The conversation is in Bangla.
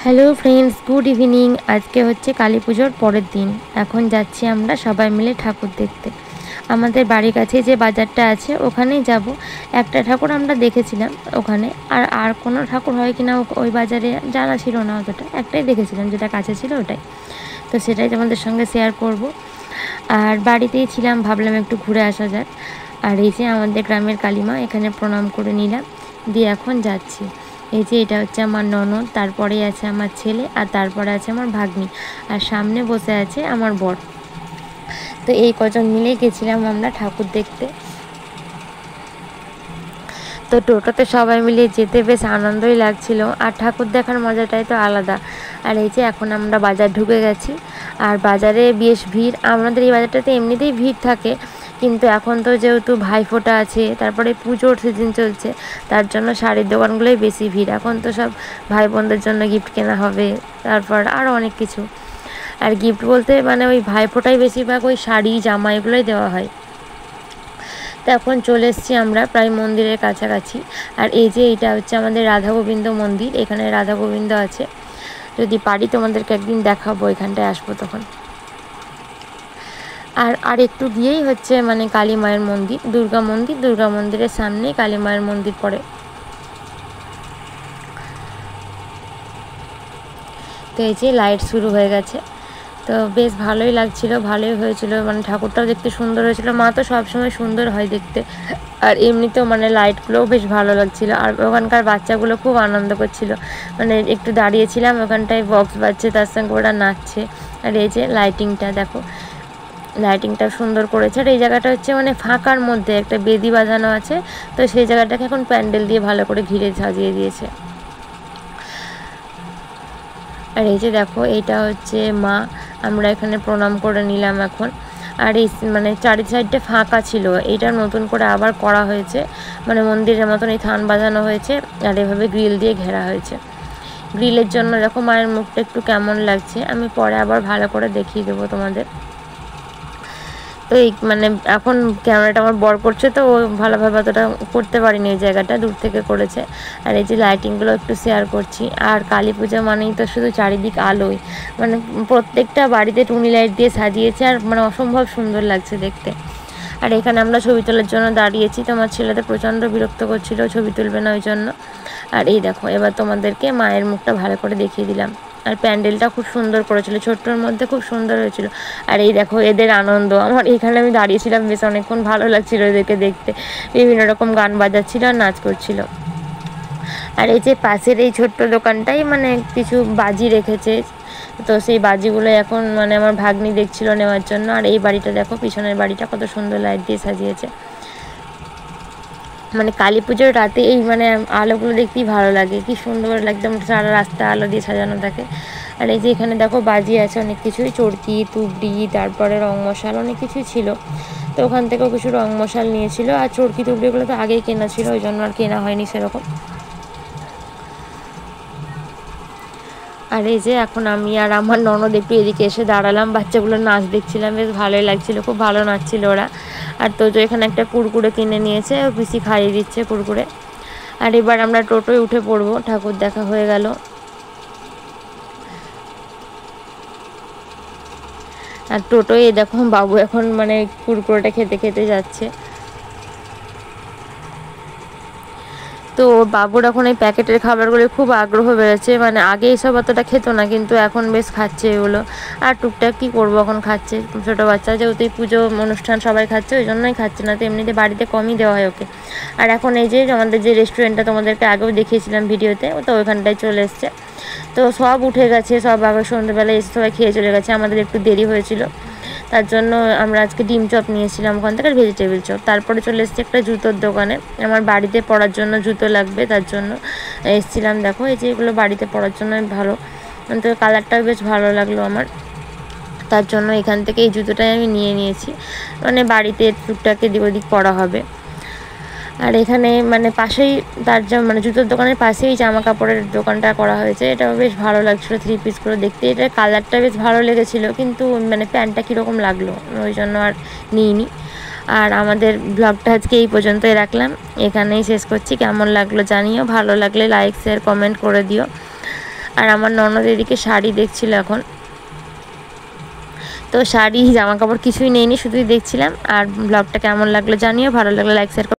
Hello friends, good evening. আজকে হচ্ছে কালী পুজোর পরের দিন। এখন যাচ্ছি আমরা সবাই মিলে ঠাকুর দেখতে। আমাদের বাড়ির কাছে যে বাজারটা আছে ওখানেই যাব। একটা ঠাকুর আমরা দেখেছিলাম ওখানে, আর কোনো ঠাকুর হয় কিনা ওই বাজারে জানা ছিল না অতটা। একটাই দেখেছিলাম, যেটা কাছে ছিল ওটাই। তো সেটাই তোমাদের সঙ্গে শেয়ার করব। আর বাড়িতেই ছিলাম, ভাবলাম একটু ঘুরে আসা যাক। আর এই যে আমাদের গ্রামের কালীমা, এখানে প্রণাম করে নিলাম, দিয়ে এখন যাচ্ছি। এই যে এটা হচ্ছে আমার ননদ, তারপরে আছে আমার ছেলে, আর তারপরে আছে আমার ভাগ্নি, আর সামনে বসে আছে আমার বর। তো এই কজন মিলে গেছিলাম আমরা ঠাকুর দেখতে। তো টোটোতে সবাই মিলে যেতে বেশ আনন্দই লাগছিল, আর ঠাকুর দেখার মজাটাই তো আলাদা। আর এই যে এখন আমরা বাজার ঢুকে গেছি, আর বাজারে বেশ ভিড়। আমাদের এই বাজারটাতে এমনিতেই ভিড় থাকে, কিন্তু এখন তো যেহেতু ভাইফোঁটা আছে, তারপরে পুজোর সিজন চলছে, তার জন্য শাড়ির দোকানগুলোই বেশি ভিড়। এখন তো সব ভাই বোনদের জন্য গিফট কেনা হবে, তারপর আরও অনেক কিছু। আর গিফট বলতে মানে ওই ভাইফোঁটায় বেশিরভাগ ওই শাড়ি জামা এগুলোই দেওয়া হয়। তো এখন চলে এসেছি আমরা প্রায় মন্দিরের কাছাকাছি। আর এই যে এইটা হচ্ছে আমাদের রাধা গোবিন্দ মন্দির, এখানে রাধা গোবিন্দ আছে। যদি পারি তোমাদেরকে একদিন দেখাবো, এখানটায় আসবো তখন। আর একটু গিয়েই হচ্ছে মানে কালী মায়ের মন্দির, দুর্গা মন্দিরের সামনেই কালী মায়ের মন্দির পড়ে। তো এই যে লাইট শুরু হয়ে গেছে, তো বেশ ভালোই লাগছিল, ভালোই হয়েছিল, মানে ঠাকুরটাও দেখতে সুন্দর হয়েছিল। মা তো সবসময় সুন্দর হয় দেখতে, আর এমনিতেও মানে লাইটগুলোও বেশ ভালো লাগছিল। আর ওখানকার বাচ্চাগুলো খুব আনন্দ করছিল, মানে একটু দাঁড়িয়েছিলাম ওখানটায়, বক্স বাজছে, তার সঙ্গে ওরা নাচছে। আর এই যে লাইটিংটা দেখো, লাইটিংটা সুন্দর করেছে। আর এই জায়গাটা হচ্ছে মানে ফাঁকার মধ্যে একটা বেদি বাঁধানো আছে, তো সেই জায়গাটাকে এখন প্যান্ডেল দিয়ে ভালো করে ঘিরে সাজিয়ে দিয়েছে। আর এই যে দেখো, এইটা হচ্ছে মা, আমরা এখানে প্রণাম করে নিলাম এখন। আর এই মানে চারি সাইডটা ফাঁকা ছিল, এইটা নতুন করে আবার করা হয়েছে, মানে মন্দিরের মতন এই থান বাঁধানো হয়েছে, আর এভাবে গ্রিল দিয়ে ঘেরা হয়েছে। গ্রিলের জন্য দেখো মায়ের মুখটা একটু কেমন লাগছে, আমি পরে আবার ভালো করে দেখিয়ে দেবো তোমাদের। তো এই মানে এখন ক্যামেরাটা আমার বর করছে, তো ও ভালোভাবে অতটা করতে পারিনি, এই জায়গাটা দূর থেকে করেছে। আর এই যে লাইটিংগুলো একটু শেয়ার করছি। আর কালী পূজা মানেই তো শুধু চারিদিক আলোই, মানে প্রত্যেকটা বাড়িতে টুনি লাইট দিয়ে সাজিয়েছে, আর মানে অসম্ভব সুন্দর লাগছে দেখতে। আর এখানে আমরা ছবি তোলার জন্য দাঁড়িয়েছি, তোমার ছেলেতে প্রচণ্ড বিরক্ত করছিল, ছবি তুলবে না ওই জন্য। আর এই দেখো, এবার তোমাদেরকে মায়ের মুখটা ভালো করে দেখিয়ে দিলাম। আর প্যান্ডেলটা খুব সুন্দর করেছিল, ছোট্টর মধ্যে খুব সুন্দর হয়েছিল। আর এই দেখো এদের আনন্দ, আমার এখানে আমি দাঁড়িয়েছিলাম বেশ অনেকক্ষণ, ভালো লাগছিল এদেরকে দেখতে। বিভিন্ন রকম গান বাজাচ্ছিল আর নাচ করছিল। আর এই যে পাশের এই ছোট্ট দোকানটাই মানে কিছু বাজি রেখেছে, তো সেই বাজিগুলো এখন মানে আমার ভাগ্নি দেখছিল নেওয়ার জন্য। আর এই বাড়িটা দেখো, পিছনের বাড়িটা কত সুন্দর লাইট দিয়ে সাজিয়েছে। মানে কালী পুজোর রাতে এই মানে আলোগুলো দেখতেই ভালো লাগে, কি সুন্দর একদম সারা রাস্তা আলো দিয়ে সাজানো থাকে। আর এই যে এখানে দেখো বাজি আছে অনেক কিছুই, চরকি, তুবড়ি, তারপরে রং মশাল, অনেক কিছুই ছিল। তো ওখান থেকেও কিছু রং মশাল নিয়েছিল, আর চরকি তুবড়িগুলো তো আগেই কেনা ছিল, ওই জন্য আর কেনা হয়নি সেরকম। আর এই যে এখন আমি আর আমার ননদ একটু এদিকে এসে দাঁড়ালাম, বাচ্চাগুলোর নাচ দেখছিলাম, বেশ ভালোই লাগছিল, খুব ভালো নাচছিল ওরা। আর তো এখানে একটা কুরকুরে কিনে নিয়েছে, ও পিসি খাইয়ে দিচ্ছে কুরকুরে। আর এবার আমরা টোটোয় উঠে পড়বো, ঠাকুর দেখা হয়ে গেল। আর টোটোয় দেখো বাবু এখন মানে কুরকুরেটা খেতে খেতে যাচ্ছে। তো বাবুর এখন এই প্যাকেটের খাবারগুলো খুব আগ্রহ বেড়েছে, মানে আগে এইসব অতটা খেত না, কিন্তু এখন বেশ খাচ্ছে এগুলো। আর টুকটাক কী করবো, এখন খাচ্ছে, ছোটো বাচ্চা যেহেতু এই পুজো অনুষ্ঠান সবাই খাচ্ছে, ওই জন্যই খাচ্ছে, না তো এমনিতে বাড়িতে কমই দেওয়া হয় ওকে। আর এখন এই যে আমাদের যে রেস্টুরেন্টটা তোমাদেরকে আগেও দেখিয়েছিলাম ভিডিওতে, তো ওইখানটায় চলে এসছে। তো সব উঠে গেছে, সব আগে সন্ধ্যেবেলায় এসে সবাই খেয়ে চলে গেছে, আমাদের একটু দেরি হয়েছিল, তার জন্য আমরা আজকে ডিম চপ নিয়েছিলাম ওখান থেকে, আর ভেজিটেবিল চপ। তারপরে চলে এসেছি একটা জুতোর দোকানে, আমার বাড়িতে পরার জন্য জুতো লাগবে, তার জন্য এসেছিলাম। দেখো এই যে এগুলো বাড়িতে পরার জন্য ভালো, তো কালারটাও বেশ ভালো লাগলো আমার, তার জন্য এখান থেকে এই জুতোটাই আমি নিয়ে নিয়েছি, মানে বাড়িতে টুকটাক এদিক ওদিক পরা হবে। আর এখানে মানে পাশেই তার মানে জুতোর দোকানের পাশেই জামা কাপড়ের দোকানটা করা হয়েছে, এটাও বেশ ভালো লাগছিলো, 3 পিস করে দেখতে, এটার কালারটা বেশ ভালো লেগেছিলো, কিন্তু মানে প্যান্টটা কীরকম লাগলো ওই জন্য আর নিইনি। আর আমাদের ব্লগটা আজকে এই পর্যন্তই রাখলাম, এখানেই শেষ করছি। কেমন লাগলো জানিও, ভালো লাগলে লাইক শেয়ার কমেন্ট করে দিও। আর আমার ননদ এদিকে শাড়ি দেখছিল এখন। তো শাড়ি জামা কাপড় কিছুই নেইনি, শুধুই দেখছিলাম। আর ব্লগটা কেমন লাগলো জানিও, ভালো লাগলে লাইক শেয়ার